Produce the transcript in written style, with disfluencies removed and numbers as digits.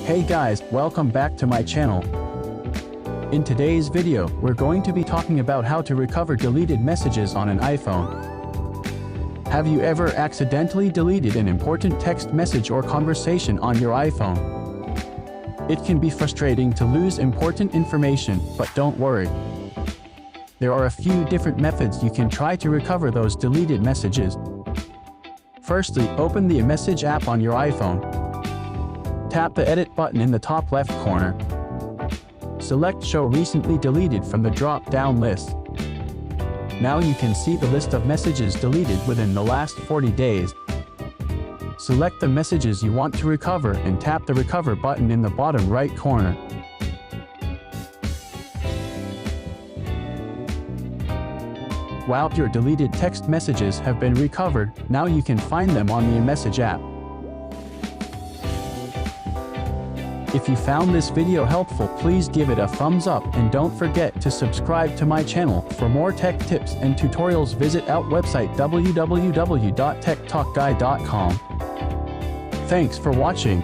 Hey guys, welcome back to my channel. In today's video, we're going to be talking about how to recover deleted messages on an iPhone. Have you ever accidentally deleted an important text message or conversation on your iPhone? It can be frustrating to lose important information, but don't worry. There are a few different methods you can try to recover those deleted messages. Firstly, open the Message app on your iPhone. Tap the Edit button in the top left corner. Select Show Recently Deleted from the drop-down list. Now you can see the list of messages deleted within the last 40 days. Select the messages you want to recover and tap the Recover button in the bottom right corner. While your deleted text messages have been recovered, now you can find them on the Message app. If you found this video helpful, please give it a thumbs up and don't forget to subscribe to my channel. For more tech tips and tutorials, visit our website www.techtalkguy.com. Thanks for watching.